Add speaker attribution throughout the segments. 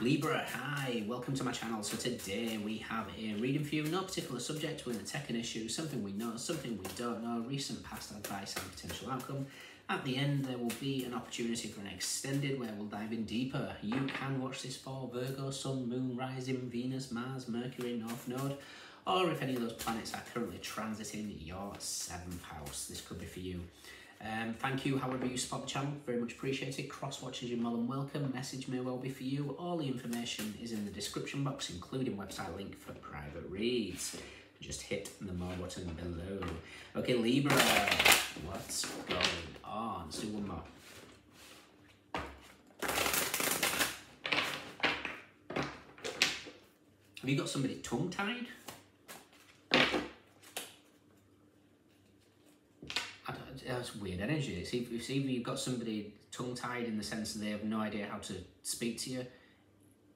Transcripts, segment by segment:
Speaker 1: Libra, hi, welcome to my channel. So today we have a reading for you, no particular subject, we're going to take an issue, something we know, something we don't know, recent past advice and potential outcome. At the end there will be an opportunity for an extended where we'll dive in deeper. You can watch this for Virgo, Sun, Moon, Rising, Venus, Mars, Mercury, North Node, or if any of those planets are currently transiting your 7th house. This could be for you. Thank you, however you support the channel, very much appreciated. Cross watchers, you're more than welcome. Message may well be for you. All the information is in the description box, including website link for private reads. Just hit the more button below. Okay, Libra, what's going on? Let's do one more. Have you got somebody tongue-tied? That's weird energy. It's either you've got somebody tongue-tied in the sense that they have no idea how to speak to you.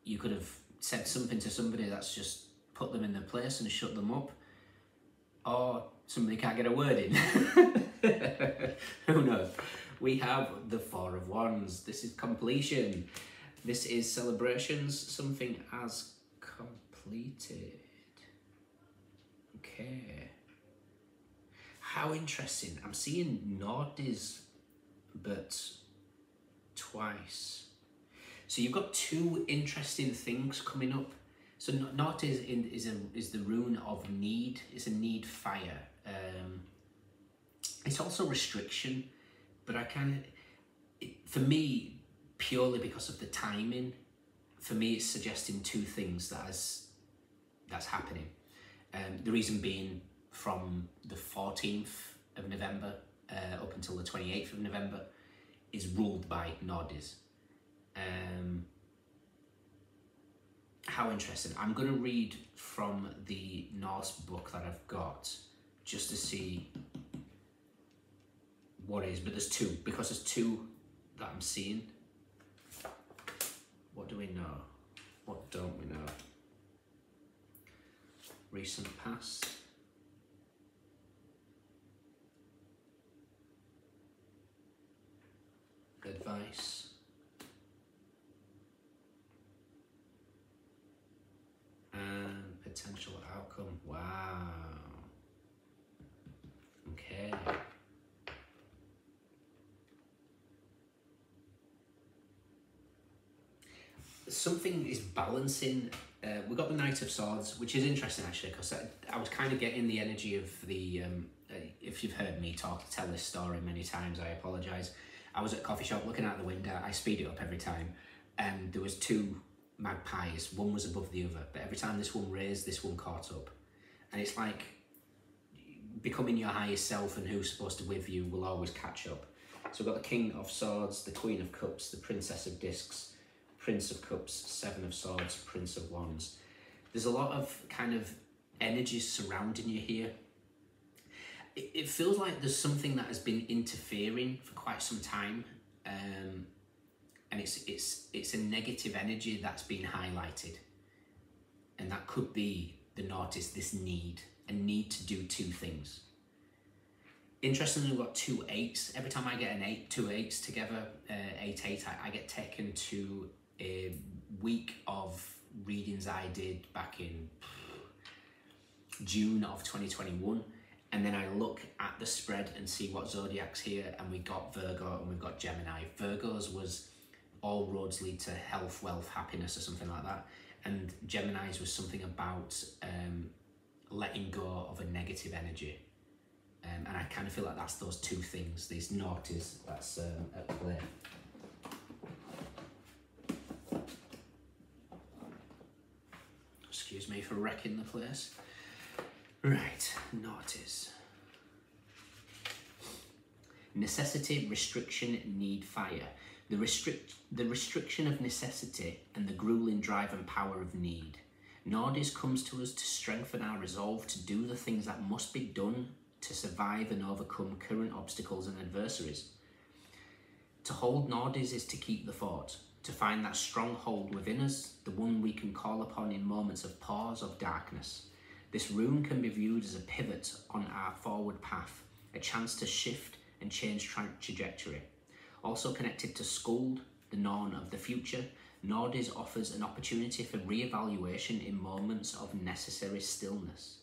Speaker 1: You could have said something to somebody that's just put them in their place and shut them up. Or somebody can't get a word in. Who knows? We have the Four of Wands. This is completion. This is celebrations. Something has completed. Okay. How interesting. I'm seeing Nordis, but twice. So you've got two interesting things coming up. So Nordis is the rune of need. It's a need fire. It's also restriction, but for me, purely because of the timing, for me it's suggesting two things that's happening. The reason being, from the 14th of November up until the 28th of November is ruled by Nordis. How interesting. I'm going to read from the Norse book that I've got just to see what it is, but there's two, because there's two that I'm seeing. What do we know? What don't we know? Recent past. Advice. And potential outcome. Wow. Okay. Something is balancing. We got the Knight of Swords, which is interesting actually, because I was kind of getting the energy of the. If you've heard me tell this story many times, I apologise. I was at a coffee shop looking out the window. I speed it up every time, and there was two magpies. One was above the other, but every time this one raised, this one caught up. And it's like becoming your highest self, and who's supposed to with you will always catch up. So we've got the King of Swords, the Queen of Cups, the Princess of Discs, Prince of Cups, Seven of Swords, Prince of Wands. There's a lot of kind of energies surrounding you here. It feels like there's something that has been interfering for quite some time, and it's a negative energy that's been highlighted, and that could be the notice, this need, a need to do two things. Interestingly, we've got two eights. Every time I get two eights together, 8-8, I get taken to a week of readings I did back in June of 2021. And then I look at the spread and see what zodiac's here, and we got Virgo and we've got Gemini. Virgo's was all roads lead to health, wealth, happiness, or something like that. And Gemini's was something about letting go of a negative energy. And I kind of feel like that's those two things, these noughties that's at play. Excuse me for wrecking the place. Right, noughties. Necessity, restriction, need, fire. The restriction of necessity and the grueling drive and power of need. Nordis comes to us to strengthen our resolve to do the things that must be done to survive and overcome current obstacles and adversaries. To hold Nordis is to keep the fort, to find that stronghold within us, the one we can call upon in moments of pause, of darkness. This rune can be viewed as a pivot on our forward path, a chance to shift and change trajectory. Also connected to Skuld, the Norn of the future, Nordis offers an opportunity for re-evaluation in moments of necessary stillness.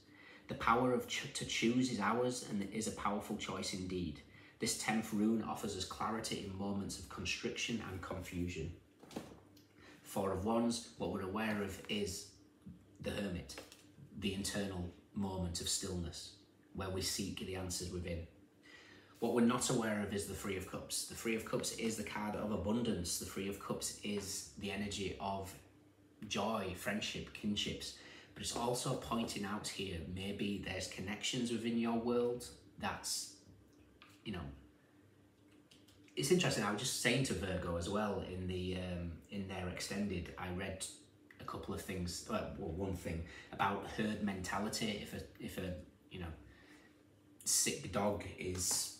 Speaker 1: The power to choose is ours, and is a powerful choice indeed. This 10th rune offers us clarity in moments of constriction and confusion. 4 of Wands, what we're aware of is the Hermit, the internal moment of stillness, where we seek the answers within. What we're not aware of is the 3 of Cups. The 3 of Cups is the card of abundance. The 3 of Cups is the energy of joy, friendship, kinships. But it's also pointing out here, maybe there's connections within your world that's, you know, it's interesting. I was just saying to Virgo as well in the in their extended, I read a couple of things, well, one thing about herd mentality. If a you know, sick dog is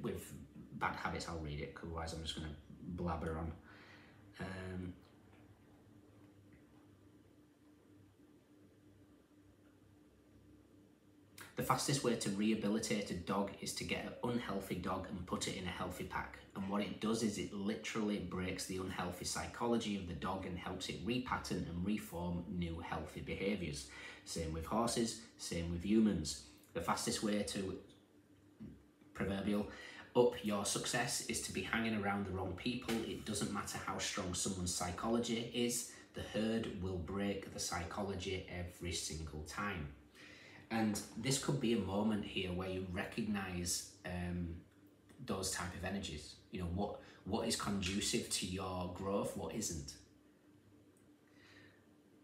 Speaker 1: with bad habits, I'll read it, otherwise I'm just going to blabber on. The fastest way to rehabilitate a dog is to get an unhealthy dog and put it in a healthy pack. And what it does is it literally breaks the unhealthy psychology of the dog and helps it repattern and reform new healthy behaviours. Same with horses, same with humans. The fastest way to, proverbial, up your success is to be hanging around the wrong people. It doesn't matter how strong someone's psychology is, the herd will break the psychology every single time. And this could be a moment here where you recognise those type of energies. You know, what is conducive to your growth, what isn't.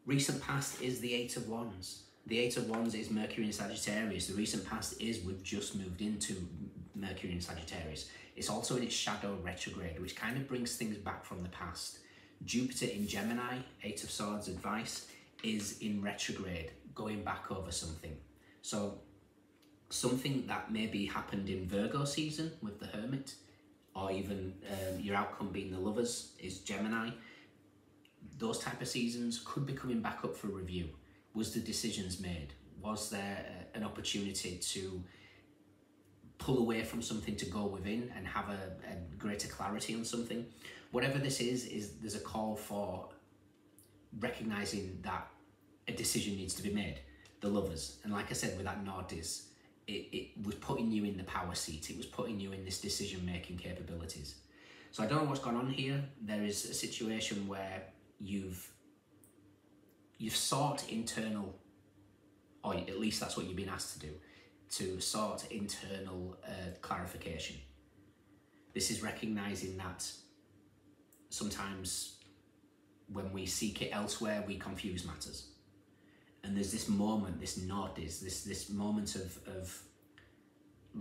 Speaker 1: Recent past is the 8 of Wands. The 8 of Wands is Mercury in Sagittarius. The recent past is we've just moved into Mercury in Sagittarius. It's also in its shadow retrograde, which kind of brings things back from the past. Jupiter in Gemini, 8 of Swords advice, is in retrograde, going back over something. So something that maybe happened in Virgo season with the Hermit, or even your outcome being the Lovers is Gemini. Those type of seasons could be coming back up for review. Was the decisions made? Was there an opportunity to pull away from something to go within and have a greater clarity on something? Whatever this is there's a call for recognizing that a decision needs to be made. The Lovers, and like I said with that Nordis, it was putting you in the power seat. It was putting you in this decision-making capabilities. So I don't know what's gone on here. There is a situation where you've sought internal, or at least that's what you've been asked to do, to sort internal clarification. This is recognizing that sometimes when we seek it elsewhere, we confuse matters. And there's this moment, this Nordis, this moment of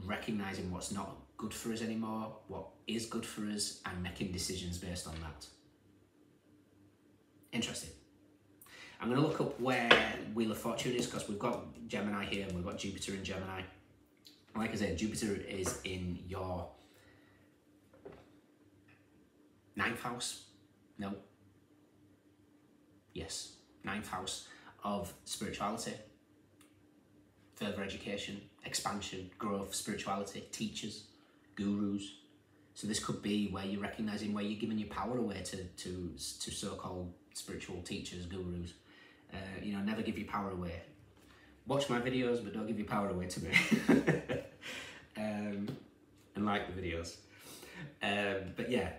Speaker 1: recognizing what's not good for us anymore, what is good for us, and making decisions based on that. Interesting. I'm going to look up where Wheel of Fortune is, because we've got Gemini here and we've got Jupiter in Gemini. Like I said, Jupiter is in your 9th house. No. Yes, 9th house of spirituality, further education, expansion, growth, spirituality, teachers, gurus. So this could be where you're recognizing where you're giving your power away to so-called spiritual teachers, gurus. You know, never give your power away. Watch my videos, but don't give your power away to me. And like the videos. But yeah,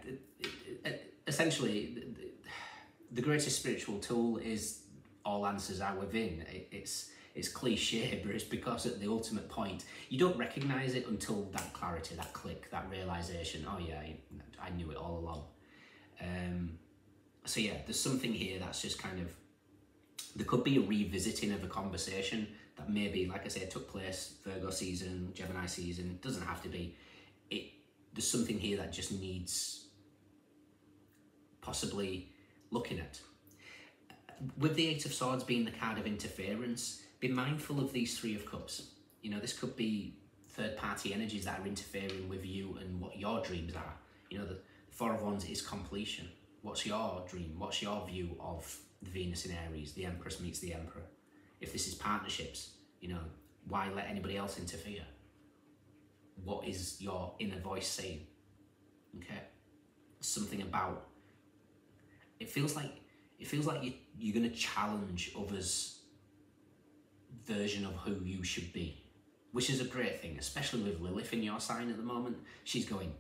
Speaker 1: essentially, the greatest spiritual tool is all answers are within. It's cliche, but it's because at the ultimate point, you don't recognize it until that clarity, that click, that realization. Oh yeah, I knew it all along. So yeah, there's something here that's just kind of, there could be a revisiting of a conversation that maybe, like I said, took place Virgo season, Gemini season. It doesn't have to be. There's something here that just needs possibly looking at. With the 8 of Swords being the card of interference, be mindful of these 3 of Cups. You know, this could be third-party energies that are interfering with you and what your dreams are. You know, the 4 of Wands is completion. What's your dream? What's your view of the Venus in Aries? The Empress meets the Emperor. If this is partnerships, you know, why let anybody else interfere? What is your inner voice saying? Okay? Something about it feels like you're going to challenge others' version of who you should be, which is a great thing, especially with Lilith in your sign at the moment. She's going,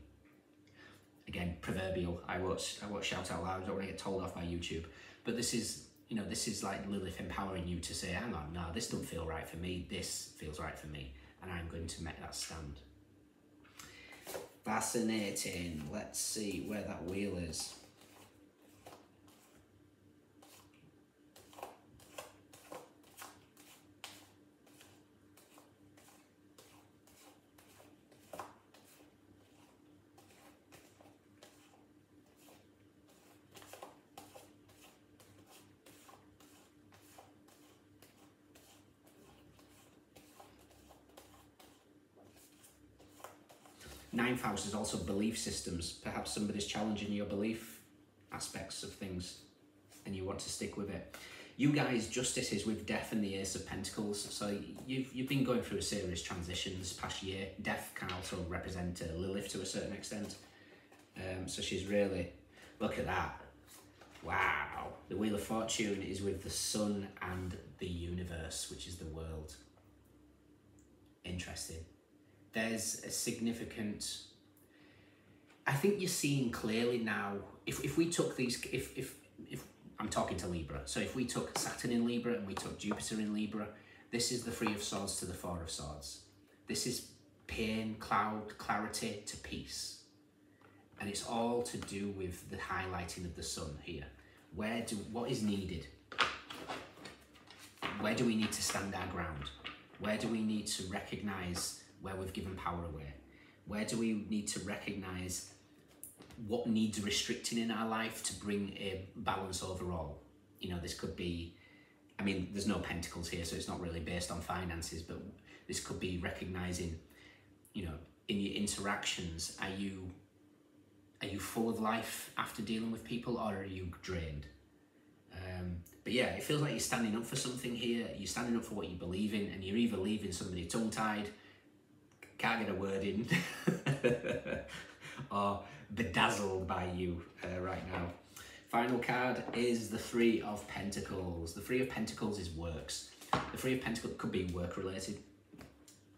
Speaker 1: again, proverbial, I won't shout out loud, I don't want to get told off by YouTube, but this is, you know, this is like Lilith empowering you to say, hang on, no, this doesn't feel right for me, this feels right for me, and I'm going to make that stand. Fascinating. Let's see where that wheel is. Ninth house is also belief systems. Perhaps somebody's challenging your belief aspects of things and you want to stick with it. You guys, justice is with Death and the Ace of Pentacles. So you've been going through a serious transition this past year. Death can also represent Lilith to a certain extent. So she's really, look at that. Wow. The Wheel of Fortune is with the Sun and the universe, which is the world. Interesting. There's a significant, I think you're seeing clearly now, if we took these, if I'm talking to Libra, so if we took Saturn in Libra and we took Jupiter in Libra, this is the Three of Swords to the Four of Swords. This is pain, cloud, clarity to peace. And it's all to do with the highlighting of the sun here. What is needed? Where do we need to stand our ground? Where do we need to recognize where we've given power away? Where do we need to recognize what needs restricting in our life to bring a balance overall? You know, this could be, I mean, there's no pentacles here, so it's not really based on finances, but this could be recognizing, you know, in your interactions, are you full of life after dealing with people, or are you drained? But yeah, it feels like you're standing up for something here. You're standing up for what you believe in, and you're either leaving somebody tongue-tied, can't get a word in, or bedazzled by you right now. Final card is the Three of Pentacles. The Three of Pentacles is works. The Three of Pentacles could be work related,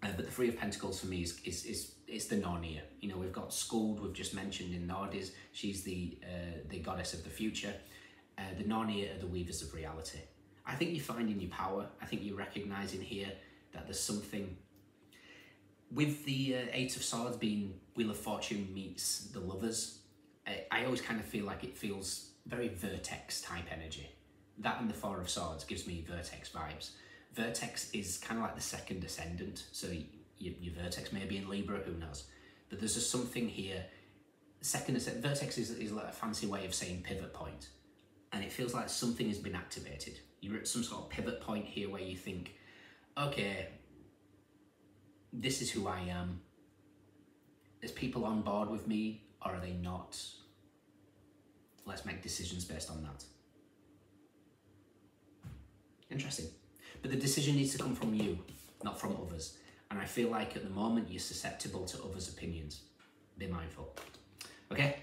Speaker 1: but the Three of Pentacles for me is the Nornia. You know, we've got Skuld, we've just mentioned in Nordis. She's the goddess of the future. The Nornia are the weavers of reality. I think you're finding your power. I think you're recognizing here that there's something with the Eight of Swords being Wheel of Fortune meets the Lovers. I always kind of feel like it feels very Vertex type energy. That and the Four of Swords gives me Vertex vibes. Vertex is kind of like the second ascendant, so your Vertex may be in Libra, who knows? But there's just something here. Vertex is like a fancy way of saying pivot point. And it feels like something has been activated. You're at some sort of pivot point here where you think, okay, this is who I am. Is people on board with me, or are they not? Let's make decisions based on that. Interesting. But the decision needs to come from you, not from others. And I feel like at the moment you're susceptible to others' opinions. Be mindful. Okay?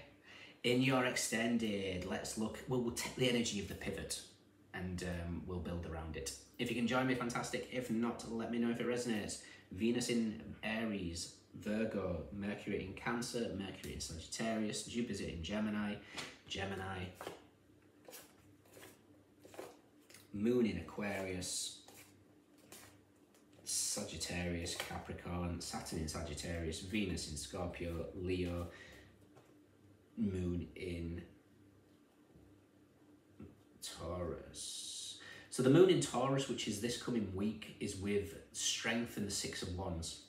Speaker 1: In your extended, let's look, we'll take the energy of the pivot and we'll build around it. If you can join me, fantastic. If not, let me know if it resonates. Venus in Aries, Virgo, Mercury in Cancer, Mercury in Sagittarius, Jupiter in Gemini, Moon in Aquarius, Sagittarius, Capricorn, Saturn in Sagittarius, Venus in Scorpio, Leo, Moon in Taurus. So the Moon in Taurus, which is this coming week, is with Strength and the Six of Wands.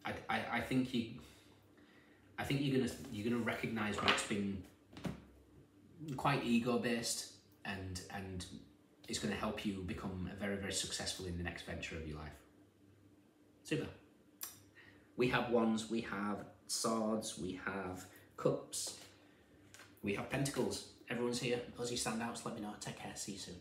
Speaker 1: I think you're gonna recognize what's been quite ego based, and it's going to help you become very, very successful in the next venture of your life. Super. We have Wands, we have Swords, we have Cups, we have Pentacles. Everyone's here. Those are your standouts. Let me know. Take care. See you soon.